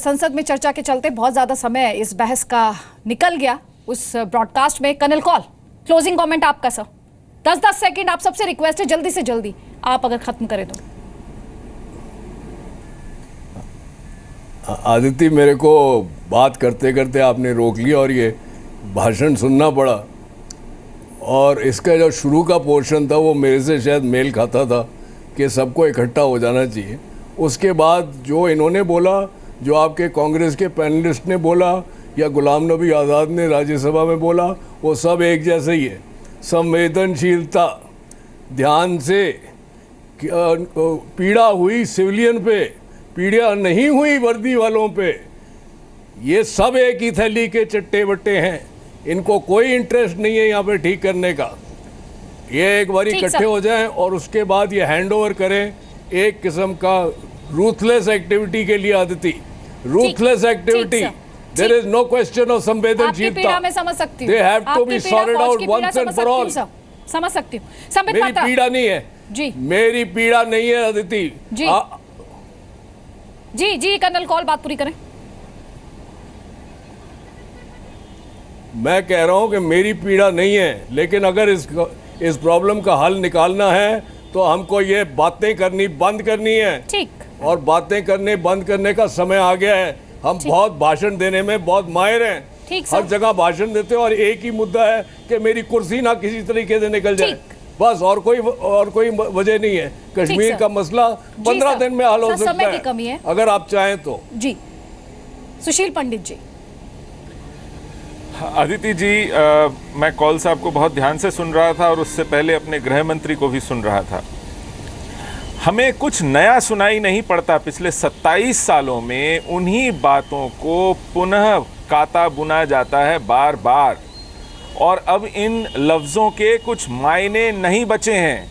संसद में चर्चा के चलते बहुत ज्यादा समय इस बहस का निकल गया उस ब्रॉडकास्ट में। कर्नल कॉल, क्लोजिंग कमेंट आपका सर, 10-10 सेकंड। आप सबसे रिक्वेस्ट है जल्दी से जल्दी आप अगर खत्म करें तो। आदित्य, मेरे को बात करते करते आपने रोक लिया और ये भाषण सुनना पड़ा, और इसका जो शुरू का पोर्शन था वो मेरे से शायद मेल खाता था कि सबको इकट्ठा हो जाना चाहिए। उसके बाद जो इन्होंने बोला, जो आपके कांग्रेस के पैनलिस्ट ने बोला या गुलाम नबी आज़ाद ने राज्यसभा में बोला, वो सब एक जैसे ही है। संवेदनशीलता, ध्यान से, पीड़ा हुई सिविलियन पे, पीड़ा नहीं हुई वर्दी वालों पे, ये सब एक ही थैली के चट्टे बट्टे हैं। इनको कोई इंटरेस्ट नहीं है यहाँ पे ठीक करने का। ये एक बार इकट्ठे हो जाएं और उसके बाद ये हैंड ओवर करें एक किस्म का रूथलेस एक्टिविटी के लिए। Aditi, ruthless activity, there is no question of संवेदनशीलता। मैं समझ सकती हूं, they have to be sorted out once and for all. समझ सकती हूं। मेरी पीड़ा नहीं है जी, मेरी पीड़ा नहीं है आदिति जी। जी जी कर्नल कॉल, बात पूरी करें। मैं कह रहा हूं कि मेरी पीड़ा नहीं है, लेकिन अगर इस प्रॉब्लम का हल निकालना है तो हमको ये बातें करनी बंद करनी है। ठीक। और बातें करने बंद करने का समय आ गया है। हम बहुत भाषण देने में बहुत माहिर हैं, हर जगह भाषण देते हैं, और एक ही मुद्दा है कि मेरी कुर्सी ना किसी तरीके से निकल जाए, बस। और कोई वजह नहीं है। कश्मीर का मसला 15 दिन में हल हो सकता है अगर आप चाहें तो। जी सुशील पंडित जी। अदिति जी, मैं कॉल साहब को बहुत ध्यान से सुन रहा था और उससे पहले अपने गृह मंत्री को भी सुन रहा था। हमें कुछ नया सुनाई नहीं पड़ता। पिछले 27 सालों में उन्हीं बातों को पुनः काता बुना जाता है बार बार, और अब इन लफ्ज़ों के कुछ मायने नहीं बचे हैं।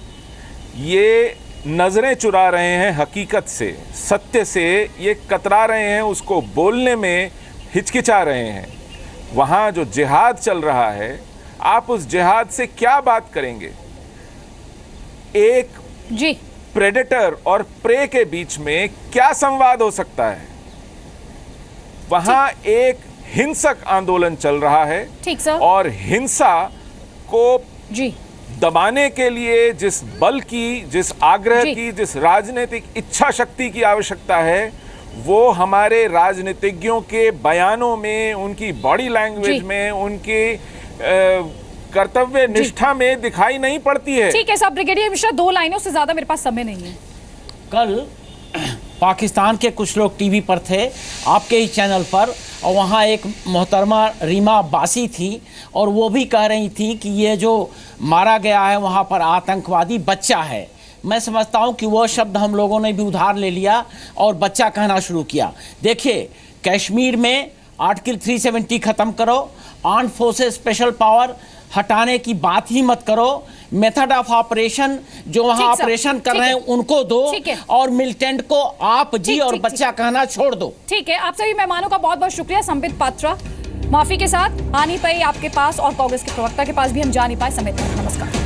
ये नज़रें चुरा रहे हैं हकीकत से, सत्य से ये कतरा रहे हैं, उसको बोलने में हिचकिचा रहे हैं। वहाँ जो जिहाद चल रहा है, आप उस जिहाद से क्या बात करेंगे? एक जी प्रेडेटर और प्रे के बीच में क्या संवाद हो सकता है? वहाँ एक हिंसक आंदोलन चल रहा है। ठीक सर। और हिंसा को जी दबाने के लिए जिस बल की, जिस आग्रह की, जिस राजनीतिक इच्छा शक्ति की आवश्यकता है, वो हमारे राजनीतिज्ञों के बयानों में, उनकी बॉडी लैंग्वेज में, उनके कर्तव्य निष्ठा में दिखाई नहीं पड़ती है। ठीक है साहब। ब्रिगेडियर मिश्रा, 2 लाइनों से ज्यादा मेरे पास समय नहीं है। कल पाकिस्तान के कुछ लोग टीवी पर थे, आपके ही चैनल पर, और वहाँ एक मोहतरमा रीमा अब्बासी थी, और वो भी कह रही थी कि ये जो मारा गया है वहाँ पर आतंकवादी बच्चा है। मैं समझता हूँ कि वो शब्द हम लोगों ने भी उधार ले लिया और बच्चा कहना शुरू किया। देखिए, कश्मीर में आर्टिकल 370 ख़त्म करो, आर्म्ड फोर्सेस स्पेशल पावर हटाने की बात ही मत करो, मेथड ऑफ ऑपरेशन जो वहाँ ऑपरेशन कर रहे हैं उनको दो, और मिलिटेंट को आप जी और बच्चा कहना छोड़ दो। ठीक है। आप सभी मेहमानों का बहुत बहुत शुक्रिया। संबित पात्रा माफी के साथ आ नहीं पाई आपके पास, और कांग्रेस के प्रवक्ता के पास भी हम जा नहीं पाए। समेत नमस्कार।